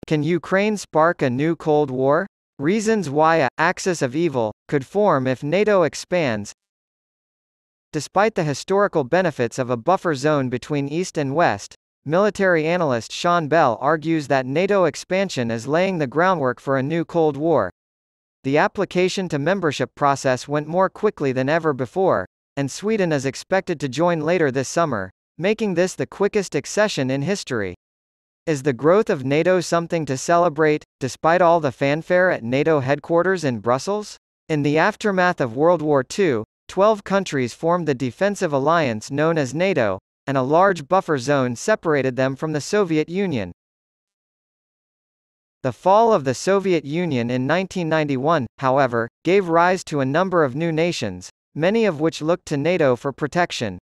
Can Ukraine spark a new Cold War? Reasons why a axis of evil could form if NATO expands. Despite the historical benefits of a buffer zone between East and West, military analyst Sean Bell argues that NATO expansion is laying the groundwork for a new Cold War. The application to membership process went more quickly than ever before, and Sweden is expected to join later this summer, making this the quickest accession in history. Is the growth of NATO something to celebrate, despite all the fanfare at NATO headquarters in Brussels? In the aftermath of World War II, 12 countries formed the defensive alliance known as NATO, and a large buffer zone separated them from the Soviet Union. The fall of the Soviet Union in 1991, however, gave rise to a number of new nations, many of which looked to NATO for protection.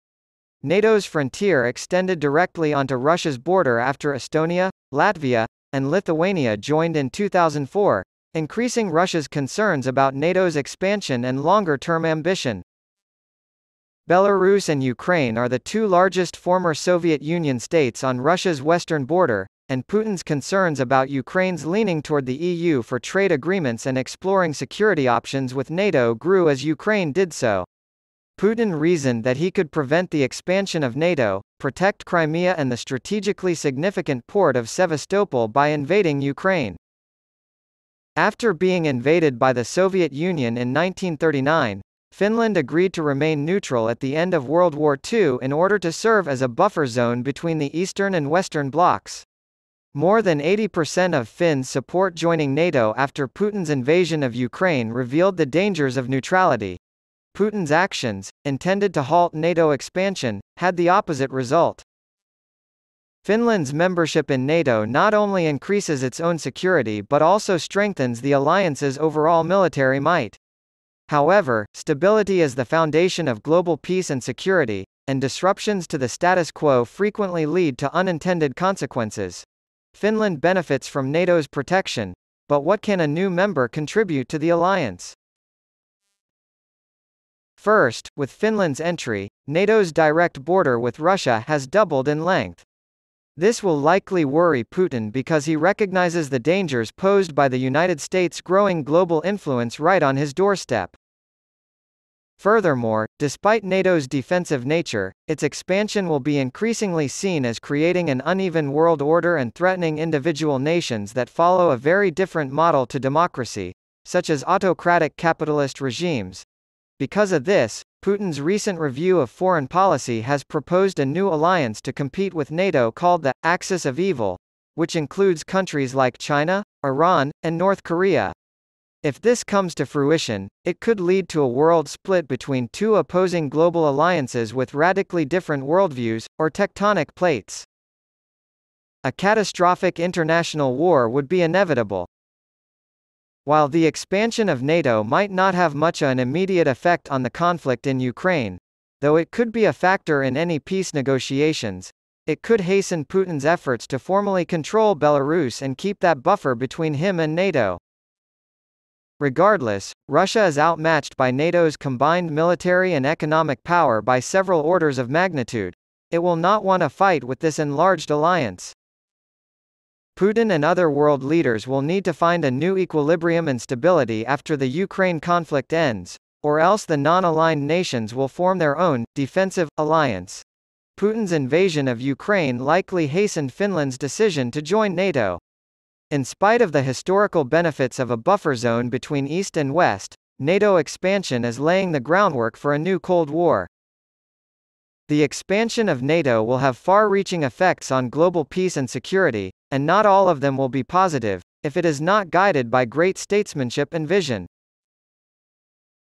NATO's frontier extended directly onto Russia's border after Estonia, Latvia, and Lithuania joined in 2004, increasing Russia's concerns about NATO's expansion and longer-term ambition. Belarus and Ukraine are the two largest former Soviet Union states on Russia's western border, and Putin's concerns about Ukraine's leaning toward the EU for trade agreements and exploring security options with NATO grew as Ukraine did so. Putin reasoned that he could prevent the expansion of NATO, protect Crimea and the strategically significant port of Sevastopol by invading Ukraine. After being invaded by the Soviet Union in 1939, Finland agreed to remain neutral at the end of World War II in order to serve as a buffer zone between the Eastern and Western blocs. More than 80% of Finns support joining NATO after Putin's invasion of Ukraine revealed the dangers of neutrality. Putin's actions, intended to halt NATO expansion, had the opposite result. Finland's membership in NATO not only increases its own security but also strengthens the alliance's overall military might. However, stability is the foundation of global peace and security, and disruptions to the status quo frequently lead to unintended consequences. Finland benefits from NATO's protection, but what can a new member contribute to the alliance? First, with Finland's entry, NATO's direct border with Russia has doubled in length. This will likely worry Putin because he recognizes the dangers posed by the United States' growing global influence right on his doorstep. Furthermore, despite NATO's defensive nature, its expansion will be increasingly seen as creating an uneven world order and threatening individual nations that follow a very different model to democracy, such as autocratic capitalist regimes. Because of this, Putin's recent review of foreign policy has proposed a new alliance to compete with NATO called the Axis of Evil, which includes countries like China, Iran, and North Korea. If this comes to fruition, it could lead to a world split between two opposing global alliances with radically different worldviews, or tectonic plates. A catastrophic international war would be inevitable. While the expansion of NATO might not have much of an immediate effect on the conflict in Ukraine, though it could be a factor in any peace negotiations, it could hasten Putin's efforts to formally control Belarus and keep that buffer between him and NATO. Regardless, Russia is outmatched by NATO's combined military and economic power by several orders of magnitude. It will not want to fight with this enlarged alliance. Putin and other world leaders will need to find a new equilibrium and stability after the Ukraine conflict ends, or else the non-aligned nations will form their own, defensive, alliance. Putin's invasion of Ukraine likely hastened Finland's decision to join NATO. In spite of the historical benefits of a buffer zone between East and West, NATO expansion is laying the groundwork for a new Cold War. The expansion of NATO will have far-reaching effects on global peace and security, and not all of them will be positive, if it is not guided by great statesmanship and vision.